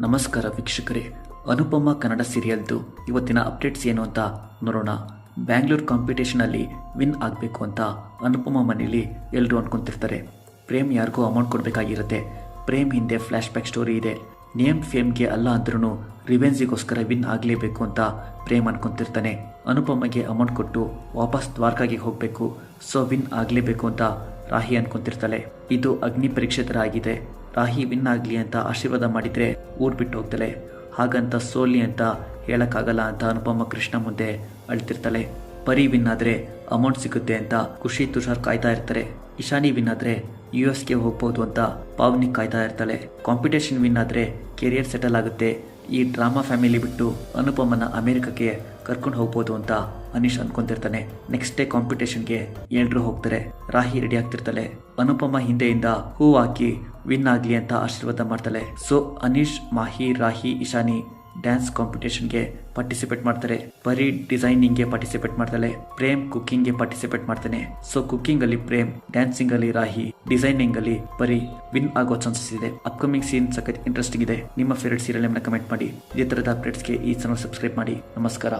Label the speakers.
Speaker 1: ನಮಸ್ಕಾರ ವೀಕ್ಷಕರೇ, ಅನುಪಮ ಕನ್ನಡ ಸೀರಿಯಲ್ದು ಇವತ್ತಿನ ಅಪ್ಡೇಟ್ಸ್ ಏನು ಅಂತ ನೋಡೋಣ. ಬ್ಯಾಂಗ್ಳೂರ್ ಕಾಂಪಿಟೇಷನಲ್ಲಿ ವಿನ್ ಆಗಬೇಕು ಅಂತ ಅನುಪಮ ಮನೇಲಿ ಎಲ್ಲರೂ ಅನ್ಕೊಂತಿರ್ತಾರೆ. ಪ್ರೇಮ್ ಯಾರಿಗೂ ಅಮೌಂಟ್ ಕೊಡಬೇಕಾಗಿರುತ್ತೆ. ಪ್ರೇಮ್ ಹಿಂದೆ ಫ್ಲ್ಯಾಶ್ ಬ್ಯಾಕ್ ಸ್ಟೋರಿ ಇದೆ. ನೇಮ್ ಫೇಮ್ಗೆ ಅಲ್ಲ ಅಂದ್ರೂ ರಿವೆಂಜಿಗೋಸ್ಕರ ವಿನ್ ಆಗಲೇಬೇಕು ಅಂತ ಪ್ರೇಮ್ ಅನ್ಕೊಂತಿರ್ತಾನೆ. ಅನುಪಮಗೆ ಅಮೌಂಟ್ ಕೊಟ್ಟು ವಾಪಸ್ ದ್ವಾರಕಾಗೆ ಹೋಗಬೇಕು, ಸೊ ವಿನ್ ಆಗಲೇಬೇಕು ಅಂತ ರಾಹಿ ಅನ್ಕೊಂತಿರ್ತಾಳೆ. ಇದು ಅಗ್ನಿ ಪರೀಕ್ಷೆ ಥರ ಆಗಿದೆ. ರಾಹಿ ವಿನ್ ಆಗಲಿ ಅಂತ ಆಶೀರ್ವಾದ ಮಾಡಿದರೆ ಊರು ಬಿಟ್ಟು ಹೋಗ್ತಾಳೆ. ಹಾಗಂತ ಸೋಲಿ ಅಂತ ಹೇಳೋಕ್ಕಾಗಲ್ಲ ಅಂತ ಅನುಪಮ ಕೃಷ್ಣ ಮುಂದೆ ಅಳ್ತಿರ್ತಾಳೆ. ಪರಿ ವಿನ್ ಆದರೆ ಅಮೌಂಟ್ ಸಿಗುತ್ತೆ ಅಂತ ಖುಷಿ ತುಷಾರ್ ಕಾಯ್ತಾ ಇರ್ತಾರೆ. ಇಶಾನಿ ವಿನ್ ಆದರೆ US ಗೆ ಹೋಗ್ಬೋದು ಅಂತ ಪಾವನಿ ಕಾಯ್ತಾ ಇರ್ತಾಳೆ. ಕಾಂಪಿಟೇಷನ್ ವಿನ್ ಆದರೆ ಕೆರಿಯರ್ ಸೆಟಲ್ ಆಗುತ್ತೆ. ಈ ಡ್ರಾಮಾ ಫ್ಯಾಮಿಲಿ ಬಿಟ್ಟು ಅನುಪಮನ ಅಮೆರಿಕಕ್ಕೆ ಕರ್ಕೊಂಡು ಹೋಗ್ಬೋದು ಅಂತ ಅನೀಶ್ ಅನ್ಕೊಂತಿರ್ತಾನೆ. ನೆಕ್ಸ್ಟ್ ಡೇ ಕಾಂಪಿಟೇಷನ್ಗೆ ಎಲ್ಲರೂ ಹೋಗ್ತಾರೆ. ರಾಹಿ ರೆಡಿ ಆಗ್ತಿರ್ತಾಳೆ. ಅನುಪಮ ಹಿಂದೆಯಿಂದ ಹೂ ಹಾಕಿ ವಿನ್ ಆಗಲಿ ಅಂತ ಆಶೀರ್ವಾದ ಮಾಡ್ತಾಳೆ. ಸೊ ಅನೀಶ್, ಮಾಹಿ, ರಾಹಿ, ಇಶಾನಿ ಡ್ಯಾನ್ಸ್ ಕಾಂಪಿಟೇಷನ್ಗೆ ಪಾರ್ಟಿಸಿಪೇಟ್ ಮಾಡ್ತಾರೆ. ಪರಿ ಡಿಸೈನಿಂಗ್ಗೆ ಪಾರ್ಟಿಸಿಪೇಟ್ ಮಾಡ್ತಾಳೆ. ಪ್ರೇಮ್ ಕುಕಿಂಗ್ಗೆ ಪಾರ್ಟಿಸಿಪೇಟ್ ಮಾಡ್ತಾನೆ. ಸೊ ಕುಕಿಂಗ್ ಅಲ್ಲಿ ಪ್ರೇಮ್, ಡ್ಯಾನ್ಸಿಂಗ್ ಅಲ್ಲಿ ರಾಹಿ, ಡಿಸೈನಿಂಗ್ ಅಲ್ಲಿ ಪರಿ ವಿನ್ ಆಗೋ ಚಾನ್ಸಸ್ ಇದೆ. ಅಪ್ಕಮಿಂಗ್ ಸೀನ್ ಸಖತ್ ಇಂಟ್ರೆಸ್ಟಿಂಗ್ ಇದೆ. ನಿಮ್ಮ ಫೇವರೇಟ್ ಸೀರಿಯಲ್ ಕಮೆಂಟ್ ಮಾಡಿ. ಇದೇ ತರದ ಅಪ್ಡೇಟ್ಸ್ಗೆ ಈ ಚಾನಲ್ ಸಬ್ಸ್ಕ್ರೈಬ್ ಮಾಡಿ. ನಮಸ್ಕಾರ.